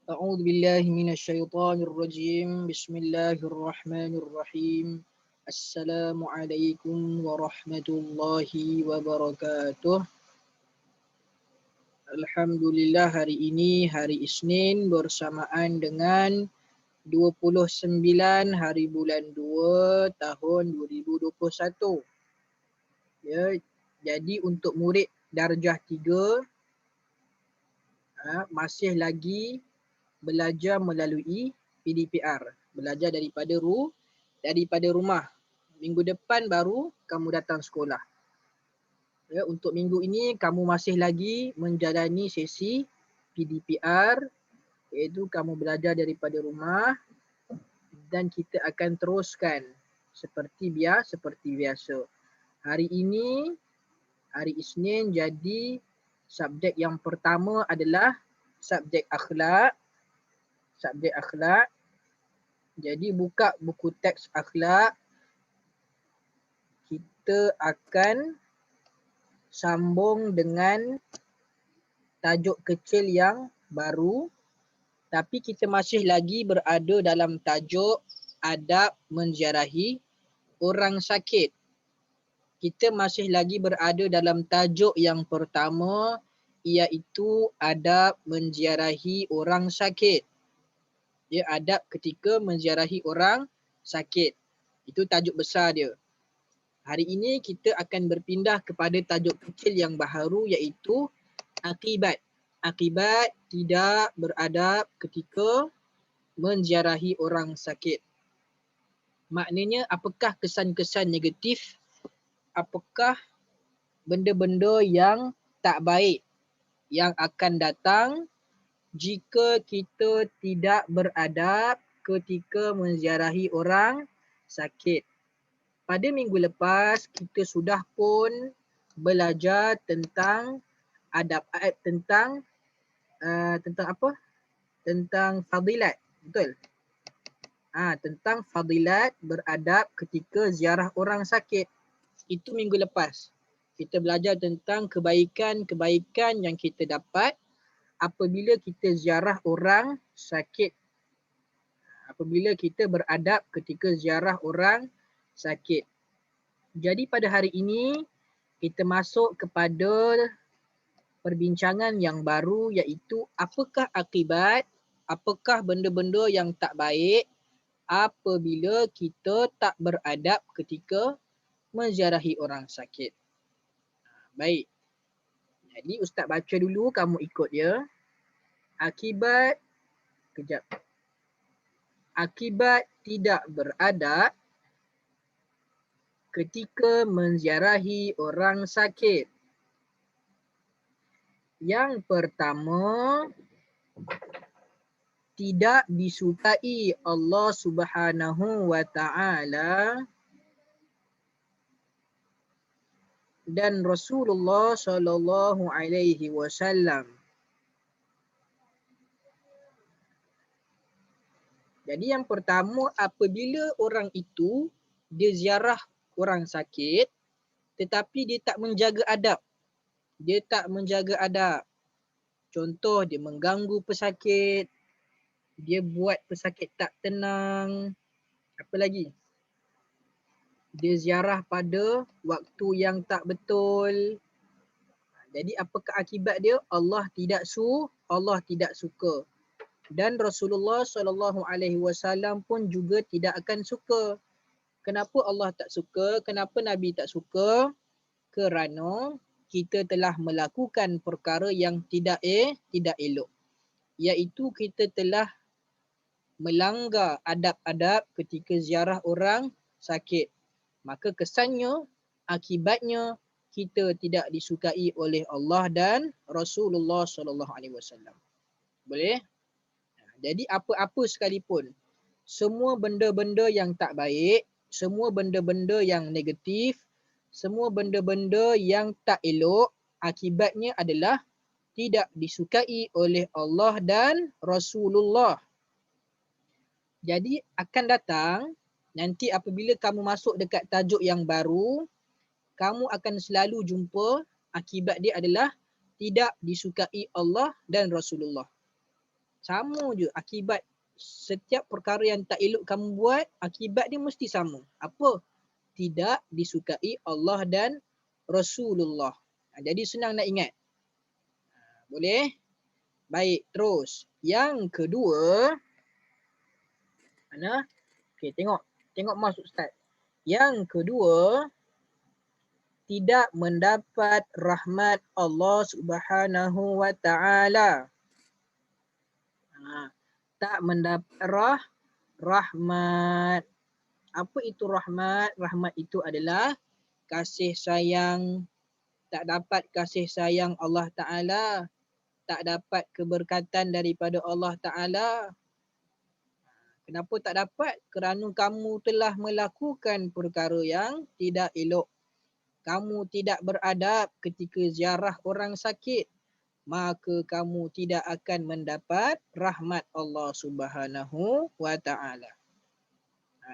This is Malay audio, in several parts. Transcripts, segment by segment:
أعوذ بالله من الشيطان الرجيم بسم الله الرحمن الرحيم السلام عليكم ورحمة الله وبركاته. Alhamdulillah hari ini hari Isnin bersamaan dengan 29 hari bulan 2 tahun 2021. Ya, jadi untuk murid darjah 3 masih lagi belajar melalui PDPR, belajar daripada rumah. Minggu depan baru kamu datang sekolah. Ya, untuk minggu ini kamu masih lagi menjalani sesi PDPR, iaitu kamu belajar daripada rumah, dan kita akan teruskan seperti biasa. Hari ini hari Isnin, jadi subjek yang pertama adalah subjek akhlak. Jadi buka buku teks akhlak. Kita akan sambung dengan tajuk kecil yang baru, tapi kita masih lagi berada dalam tajuk adab menziarahi orang sakit. Kita masih lagi berada dalam tajuk yang pertama, iaitu adab menziarahi orang sakit. Dia adab ketika menziarahi orang sakit. Itu tajuk besar dia. Hari ini kita akan berpindah kepada tajuk kecil yang baharu, iaitu akibat. Akibat tidak beradab ketika menziarahi orang sakit. Maknanya apakah kesan-kesan negatif, apakah benda-benda yang tak baik yang akan datang jika kita tidak beradab ketika menziarahi orang sakit. Pada minggu lepas kita sudah pun belajar tentang adab, tentang apa? Tentang fadilat, betul? Tentang fadilat beradab ketika ziarah orang sakit. Itu minggu lepas. Kita belajar tentang kebaikan-kebaikan yang kita dapat apabila kita ziarah orang sakit. Apabila kita beradab ketika ziarah orang sakit. Jadi pada hari ini kita masuk kepada perbincangan yang baru, iaitu apakah akibat, apakah benda-benda yang tak baik apabila kita tak beradab ketika menziarahi orang sakit. Baik. Jadi Ustaz baca dulu, kamu ikut dia. Akibat tidak beradab ketika menziarahi orang sakit. Yang pertama, tidak disukai Allah Subhanahu wa taala dan Rasulullah sallallahu alaihi wasallam. Jadi yang pertama, apabila orang itu dia ziarah orang sakit tetapi dia tak menjaga adab. Dia tak menjaga adab. Contoh, dia mengganggu pesakit, dia buat pesakit tak tenang. Apa lagi? Dia ziarah pada waktu yang tak betul. Jadi apakah akibat dia? Allah tidak suka. Dan Rasulullah SAW pun juga tidak akan suka. Kenapa Allah tak suka? Kenapa Nabi tak suka? Kerana kita telah melakukan perkara yang tidak elok. Iaitu kita telah melanggar adab-adab ketika ziarah orang sakit. Maka kesannya, akibatnya, kita tidak disukai oleh Allah dan Rasulullah SAW. Boleh? Jadi apa-apa sekalipun, semua benda-benda yang tak baik, semua benda-benda yang negatif, semua benda-benda yang tak elok, akibatnya adalah tidak disukai oleh Allah dan Rasulullah. Jadi akan datang, nanti apabila kamu masuk dekat tajuk yang baru, kamu akan selalu jumpa akibat dia adalah tidak disukai Allah dan Rasulullah. Sama je akibat setiap perkara yang tak elok kamu buat, akibat dia mesti sama. Apa? Tidak disukai Allah dan Rasulullah. Jadi senang nak ingat. Boleh? Baik, terus. Yang kedua, mana? Okey, tengok masuk Ustaz. Yang kedua, tidak mendapat rahmat Allah Subhanahu wa taala. Tak mendapat rahmat. Apa itu rahmat? Rahmat itu adalah kasih sayang. Tak dapat kasih sayang Allah Ta'ala. Tak dapat keberkatan daripada Allah Ta'ala. Kenapa tak dapat? Kerana kamu telah melakukan perkara yang tidak elok. Kamu tidak beradab ketika ziarah orang sakit. Maka kamu tidak akan mendapat rahmat Allah Subhanahu wa taala.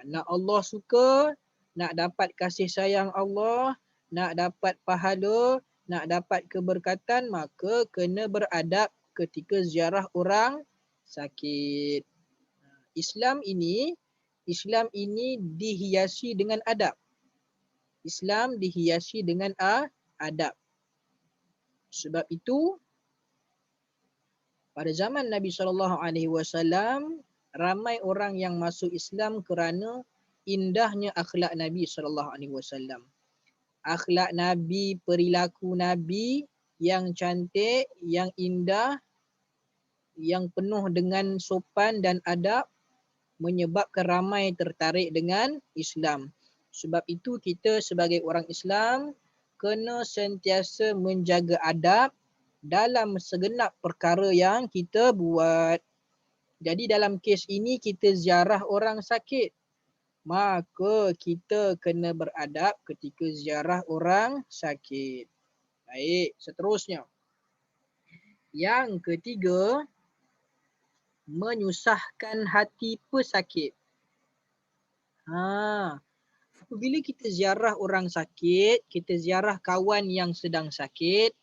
Nak Allah suka, nak dapat kasih sayang Allah, nak dapat pahala, nak dapat keberkatan, maka kena beradab ketika ziarah orang sakit. Islam ini dihiasi dengan adab. Islam dihiasi dengan adab. Sebab itu pada zaman Nabi SAW, ramai orang yang masuk Islam kerana indahnya akhlak Nabi SAW. Akhlak Nabi, perilaku Nabi yang cantik, yang indah, yang penuh dengan sopan dan adab menyebabkan ramai tertarik dengan Islam. Sebab itu kita sebagai orang Islam kena sentiasa menjaga adab dalam segenap perkara yang kita buat. Jadi dalam kes ini kita ziarah orang sakit, maka kita kena beradab ketika ziarah orang sakit. Baik, seterusnya. Yang ketiga, menyusahkan hati pesakit. Apabila kita ziarah orang sakit, kita ziarah kawan yang sedang sakit,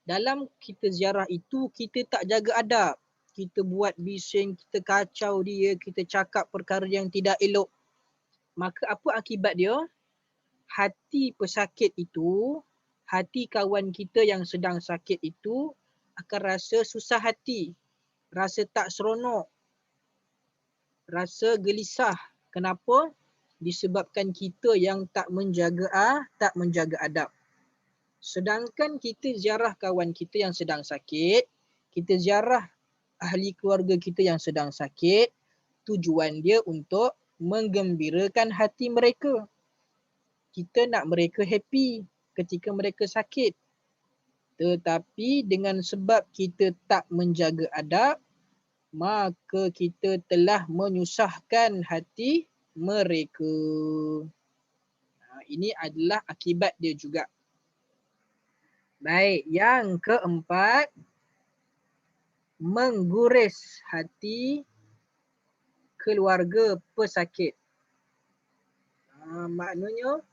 dalam kita ziarah itu kita tak jaga adab. Kita buat bising, kita kacau dia, kita cakap perkara yang tidak elok. Maka apa akibat dia? Hati pesakit itu, hati kawan kita yang sedang sakit itu akan rasa susah hati, rasa tak seronok, rasa gelisah. Kenapa? Disebabkan kita yang tak menjaga adab. Sedangkan kita ziarah kawan kita yang sedang sakit, kita ziarah ahli keluarga kita yang sedang sakit, tujuan dia untuk menggembirakan hati mereka. Kita nak mereka happy ketika mereka sakit. Tetapi dengan sebab kita tak menjaga adab, maka kita telah menyusahkan hati mereka. Ini adalah akibat dia juga. Baik, yang keempat, mengguris hati keluarga pesakit. Maknanya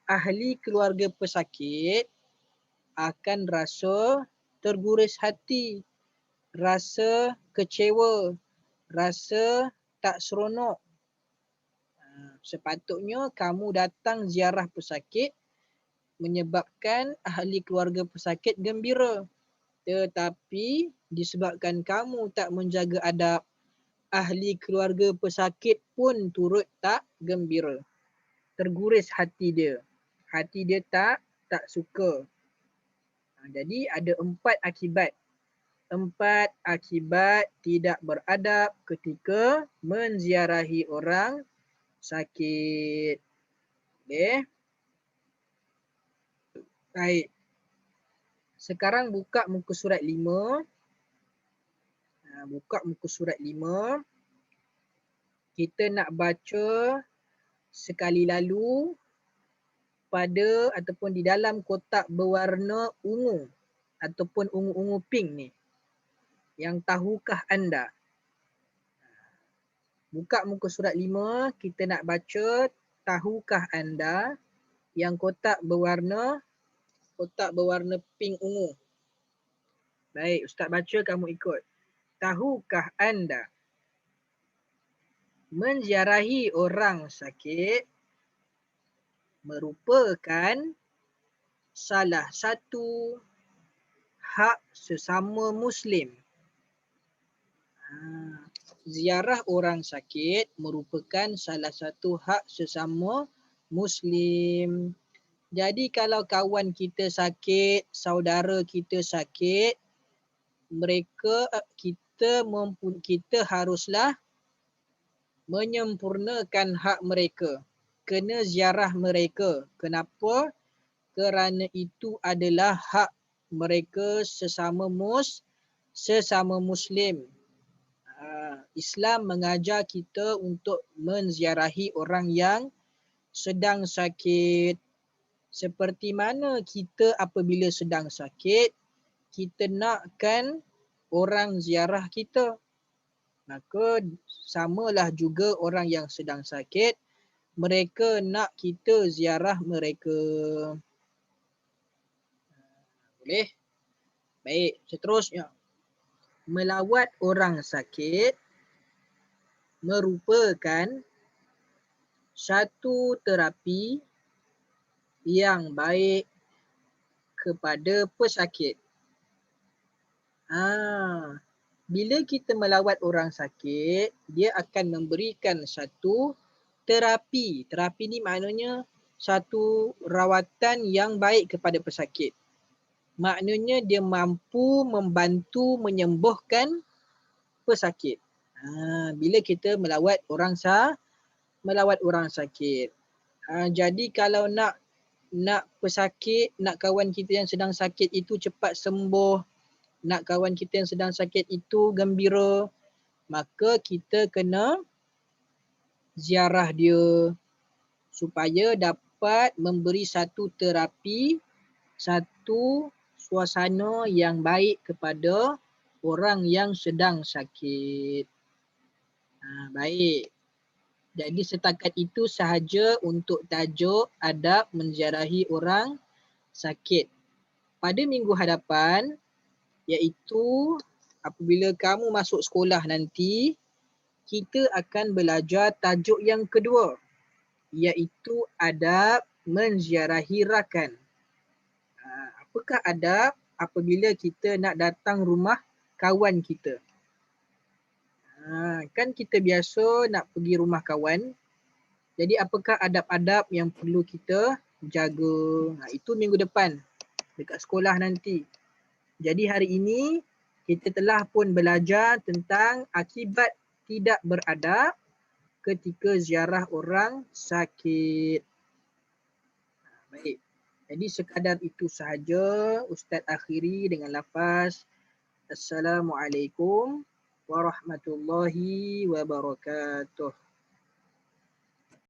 ahli keluarga pesakit akan rasa terguris hati, rasa kecewa, rasa tak seronok. Sepatutnya kamu datang ziarah pesakit menyebabkan ahli keluarga pesakit gembira. Tetapi disebabkan kamu tak menjaga adab, ahli keluarga pesakit pun turut tak gembira. Terguris hati dia. Hati dia tak suka. Jadi ada 4 akibat. 4 akibat tidak beradab ketika menziarahi orang sakit. Okay. Baik. Sekarang buka muka surat 5. Buka muka surat 5. Kita nak baca sekali lalu pada ataupun di dalam kotak berwarna ungu ataupun ungu-ungu pink ni. Yang tahukah anda? Buka muka surat 5, kita nak baca tahukah anda yang kotak berwarna pink ungu. Baik, Ustaz baca, kamu ikut. tahukah anda menziarahi orang sakit merupakan salah satu hak sesama Muslim. Ziarah orang sakit merupakan salah satu hak sesama Muslim. Jadi kalau kawan kita sakit, saudara kita sakit, kita haruslah menyempurnakan hak mereka. Kena ziarah mereka. Kenapa? Kerana itu adalah hak mereka sesama Muslim. Islam mengajar kita untuk menziarahi orang yang sedang sakit. Seperti mana kita apabila sedang sakit, kita nakkan orang ziarah kita. Maka samalah juga orang yang sedang sakit, mereka nak kita ziarah mereka. Boleh? Baik, seterusnya. Melawat orang sakit merupakan satu terapi yang baik kepada pesakit. Bila kita melawat orang sakit, dia akan memberikan satu terapi. Terapi ni maknanya satu rawatan yang baik kepada pesakit. Maknanya dia mampu membantu menyembuhkan pesakit. Bila kita melawat orang sakit. Jadi kalau nak pesakit, nak kawan kita yang sedang sakit itu cepat sembuh, nak kawan kita yang sedang sakit itu gembira, maka kita kena ziarah dia supaya dapat memberi satu terapi, satu suasana yang baik kepada orang yang sedang sakit. Baik. Jadi setakat itu sahaja untuk tajuk adab menziarahi orang sakit. Pada minggu hadapan, iaitu apabila kamu masuk sekolah nanti, kita akan belajar tajuk yang kedua, iaitu adab menziarahi rakan. Apakah adab apabila kita nak datang rumah kawan kita? Kan kita biasa nak pergi rumah kawan. Jadi apakah adab-adab yang perlu kita jaga? Itu minggu depan dekat sekolah nanti. Jadi hari ini kita telah pun belajar tentang akibat tidak beradab ketika ziarah orang sakit. Baik. Jadi sekadar itu sahaja Ustaz akhiri dengan lafaz Assalamualaikum warahmatullahi wabarakatuh.